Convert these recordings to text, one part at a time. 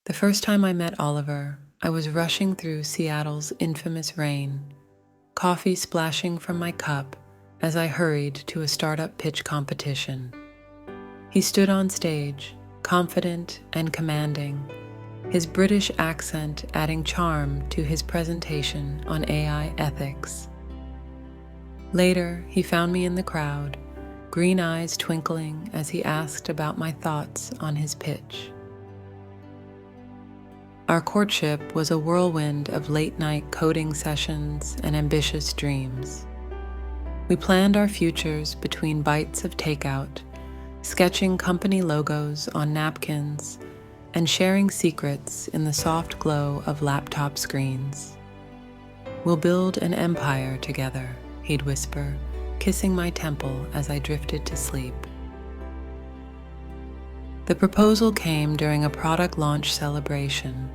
The first time I met Oliver, I was rushing through Seattle's infamous rain, coffee splashing from my cup as I hurried to a startup pitch competition. He stood on stage, confident and commanding, his British accent adding charm to his presentation on AI ethics. Later, he found me in the crowd, green eyes twinkling as he asked about my thoughts on his pitch. Our courtship was a whirlwind of late-night coding sessions and ambitious dreams. We planned our futures between bites of takeout, sketching company logos on napkins, and sharing secrets in the soft glow of laptop screens. "We'll build an empire together," he'd whisper, kissing my temple as I drifted to sleep. The proposal came during a product launch celebration.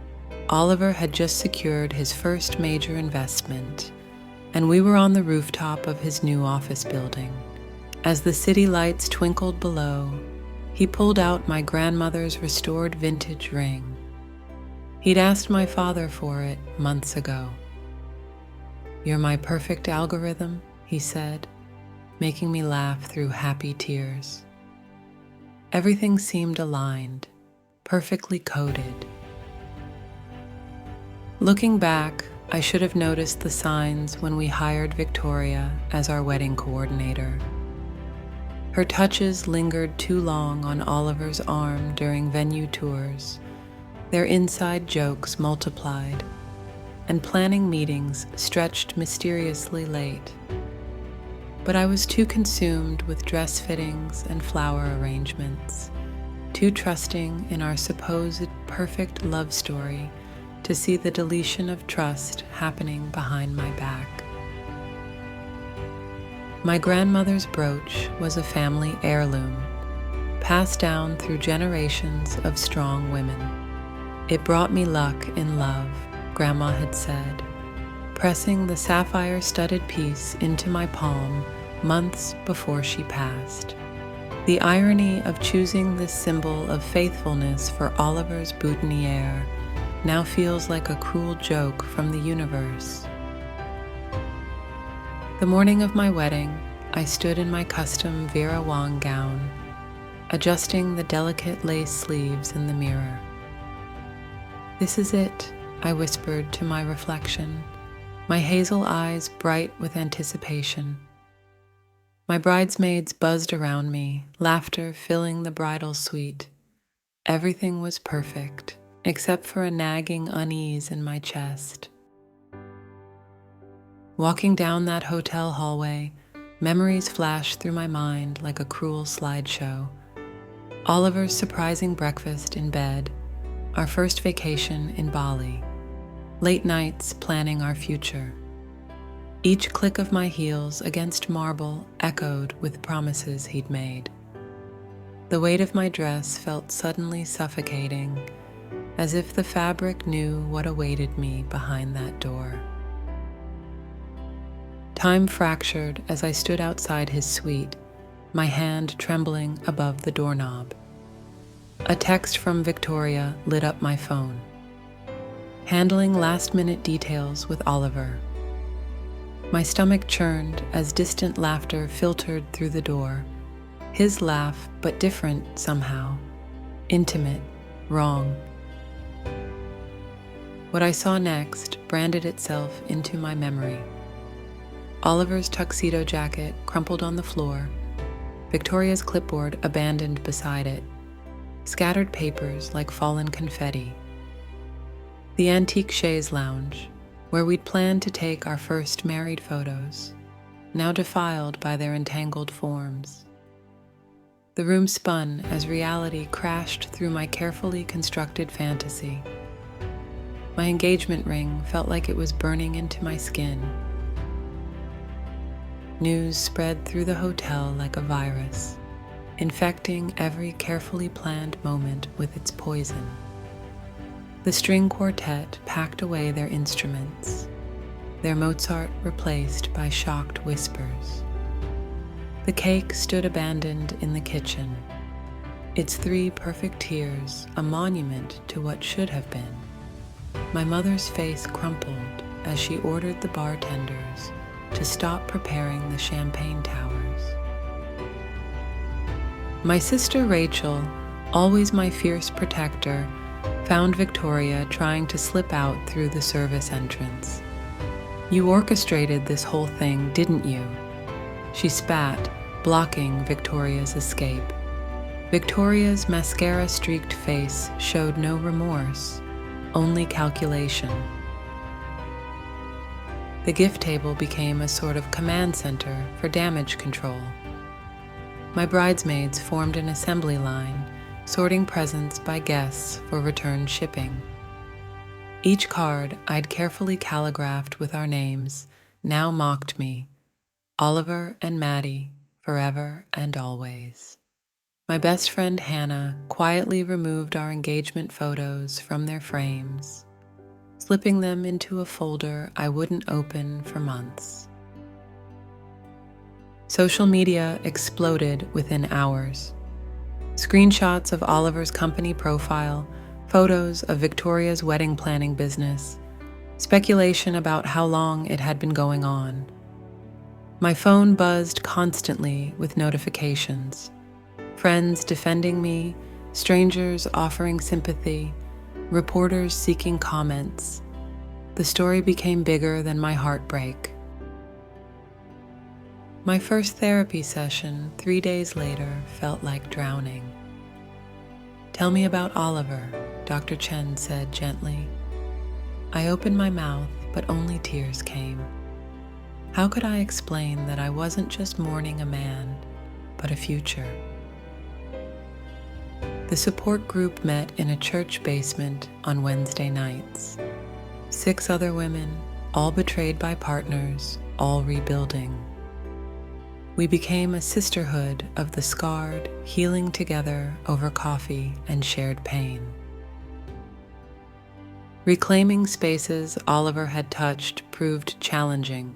Oliver had just secured his first major investment, and we were on the rooftop of his new office building. As the city lights twinkled below, he pulled out my grandmother's restored vintage ring. He'd asked my father for it months ago. "You're my perfect algorithm," he said, making me laugh through happy tears. Everything seemed aligned, perfectly coded. Looking back, I should have noticed the signs when we hired Victoria as our wedding coordinator. Her touches lingered too long on Oliver's arm during venue tours. Their inside jokes multiplied, and planning meetings stretched mysteriously late. But I was too consumed with dress fittings and flower arrangements, too trusting in our supposed perfect love story to see the deletion of trust happening behind my back. My grandmother's brooch was a family heirloom, passed down through generations of strong women. "It brought me luck in love," Grandma had said, pressing the sapphire-studded piece into my palm months before she passed. The irony of choosing this symbol of faithfulness for Oliver's boutonniere now feels like a cruel joke from the universe. The morning of my wedding, I stood in my custom Vera Wang gown, adjusting the delicate lace sleeves in the mirror. "This is it," I whispered to my reflection, my hazel eyes bright with anticipation. My bridesmaids buzzed around me, laughter filling the bridal suite. Everything was perfect, except for a nagging unease in my chest. Walking down that hotel hallway, memories flashed through my mind like a cruel slideshow. Oliver's surprising breakfast in bed, our first vacation in Bali, late nights planning our future. Each click of my heels against marble echoed with promises he'd made. The weight of my dress felt suddenly suffocating, as if the fabric knew what awaited me behind that door. Time fractured as I stood outside his suite, my hand trembling above the doorknob. A text from Victoria lit up my phone. Handling last-minute details with Oliver. My stomach churned as distant laughter filtered through the door. His laugh, but different somehow. Intimate, wrong. What I saw next branded itself into my memory. Oliver's tuxedo jacket crumpled on the floor, Victoria's clipboard abandoned beside it, scattered papers like fallen confetti. The antique chaise lounge, where we'd planned to take our first married photos, now defiled by their entangled forms. The room spun as reality crashed through my carefully constructed fantasy. My engagement ring felt like it was burning into my skin. News spread through the hotel like a virus, infecting every carefully planned moment with its poison. The string quartet packed away their instruments, their Mozart replaced by shocked whispers. The cake stood abandoned in the kitchen, Its 3 perfect tears, a monument to what should have been. My mother's face crumpled as she ordered the bartenders to stop preparing the champagne towers. My sister Rachel, always my fierce protector, found Victoria trying to slip out through the service entrance. "You orchestrated this whole thing, didn't you?" She spat, blocking Victoria's escape. Victoria's mascara-streaked face showed no remorse, only calculation. The gift table became a sort of command center for damage control. My bridesmaids formed an assembly line, sorting presents by guests for return shipping. Each card I'd carefully calligraphed with our names now mocked me, Oliver and Maddie, forever and always. My best friend Hannah quietly removed our engagement photos from their frames, slipping them into a folder I wouldn't open for months. Social media exploded within hours. Screenshots of Oliver's company profile, photos of Victoria's wedding planning business, speculation about how long it had been going on. My phone buzzed constantly with notifications. Friends defending me, strangers offering sympathy, reporters seeking comments. The story became bigger than my heartbreak. My first therapy session 3 days later felt like drowning. "Tell me about Oliver," Dr. Chen said gently. I opened my mouth, but only tears came. How could I explain that I wasn't just mourning a man, but a future? The support group met in a church basement on Wednesday nights. 6 other women, all betrayed by partners, all rebuilding. We became a sisterhood of the scarred, healing together over coffee and shared pain. Reclaiming spaces Oliver had touched proved challenging.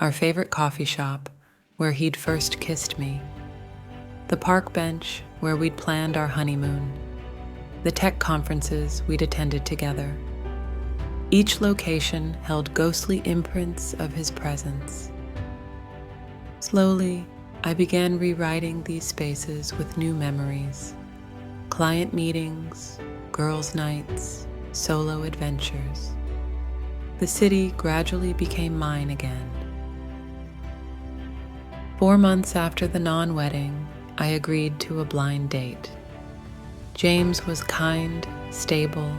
Our favorite coffee shop, where he'd first kissed me. The park bench, where we'd planned our honeymoon. The tech conferences we'd attended together. Each location held ghostly imprints of his presence. Slowly, I began rewriting these spaces with new memories. Client meetings, girls' nights, solo adventures. The city gradually became mine again. 4 months after the non-wedding, I agreed to a blind date. James was kind, stable,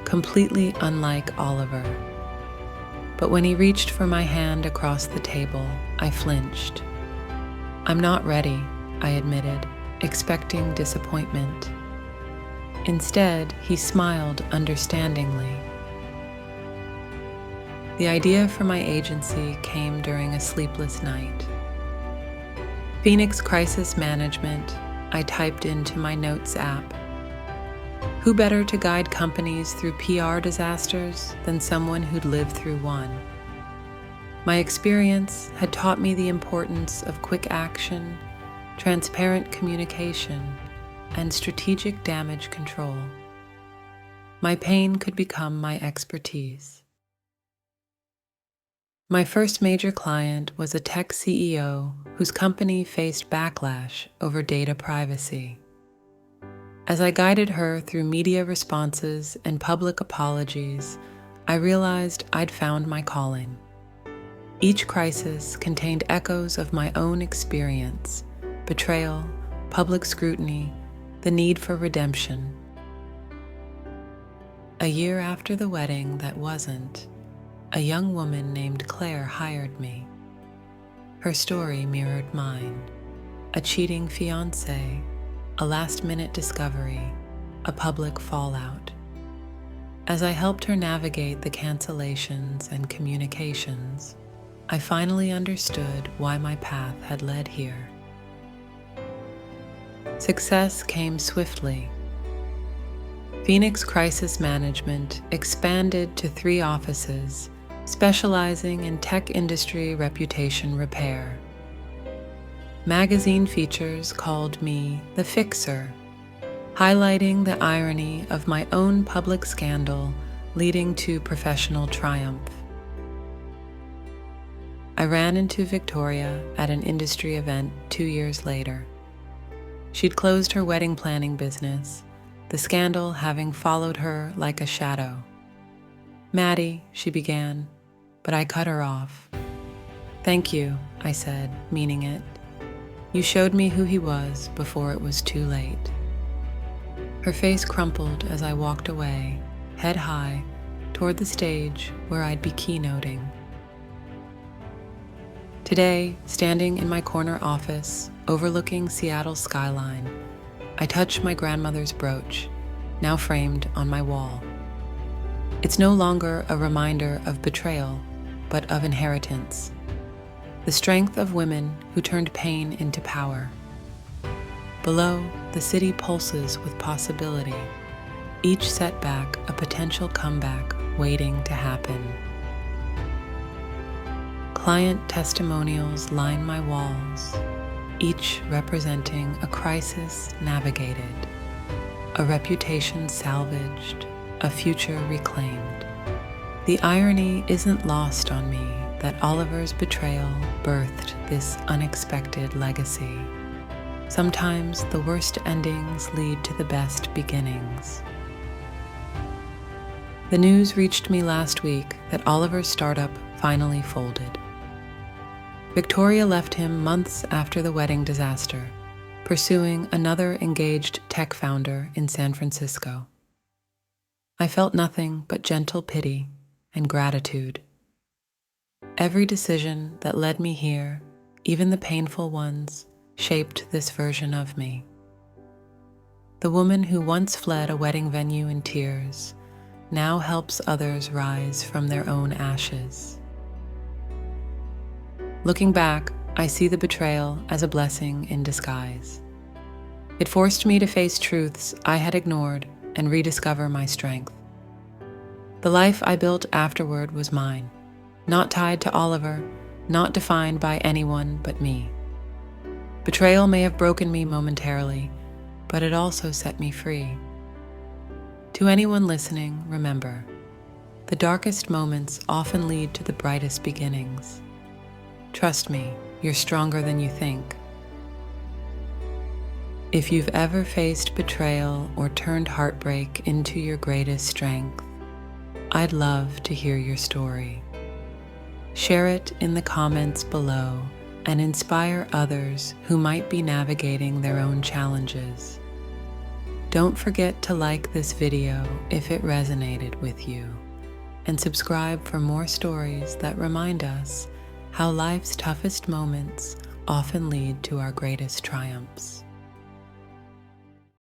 completely unlike Oliver. But when he reached for my hand across the table, I flinched. "I'm not ready," I admitted, expecting disappointment. Instead, he smiled understandingly. The idea for my agency came during a sleepless night. Phoenix Crisis Management, I typed into my notes app. Who better to guide companies through PR disasters than someone who'd lived through one? My experience had taught me the importance of quick action, transparent communication, and strategic damage control. My pain could become my expertise. My first major client was a tech CEO whose company faced backlash over data privacy. As I guided her through media responses and public apologies, I realized I'd found my calling. Each crisis contained echoes of my own experience: betrayal, public scrutiny, the need for redemption. A year after the wedding that wasn't, a young woman named Claire hired me. Her story mirrored mine: a cheating fiancé, a last-minute discovery, a public fallout. As I helped her navigate the cancellations and communications, I finally understood why my path had led here. Success came swiftly. Phoenix Crisis Management expanded to 3 offices, specializing in tech industry reputation repair. Magazine features called me the Fixer highlighting the irony of my own public scandal leading to professional triumph. I ran into Victoria at an industry event 2 years later. She'd closed her wedding planning business, the scandal having followed her like a shadow. "Maddie," she began, but I cut her off. "Thank you," I said, meaning it. "You showed me who he was before it was too late." Her face crumpled as I walked away, head high, toward the stage where I'd be keynoting. Today, standing in my corner office, overlooking Seattle's skyline, I touch my grandmother's brooch, now framed on my wall. It's no longer a reminder of betrayal, but of inheritance. The strength of women who turned pain into power. Below, the city pulses with possibility, each setback a potential comeback waiting to happen. Client testimonials line my walls, each representing a crisis navigated, a reputation salvaged, a future reclaimed. The irony isn't lost on me that Oliver's betrayal birthed this unexpected legacy. Sometimes the worst endings lead to the best beginnings. The news reached me last week that Oliver's startup finally folded. Victoria left him months after the wedding disaster, pursuing another engaged tech founder in San Francisco. I felt nothing but gentle pity and gratitude. Every decision that led me here, even the painful ones, shaped this version of me. The woman who once fled a wedding venue in tears now helps others rise from their own ashes. Looking back, I see the betrayal as a blessing in disguise. It forced me to face truths I had ignored and rediscover my strength. The life I built afterward was mine, not tied to Oliver, not defined by anyone but me. Betrayal may have broken me momentarily, but it also set me free. To anyone listening, remember, the darkest moments often lead to the brightest beginnings. Trust me, you're stronger than you think. If you've ever faced betrayal or turned heartbreak into your greatest strength, I'd love to hear your story. Share it in the comments below and inspire others who might be navigating their own challenges. Don't forget to like this video if it resonated with you, and subscribe for more stories that remind us how life's toughest moments often lead to our greatest triumphs.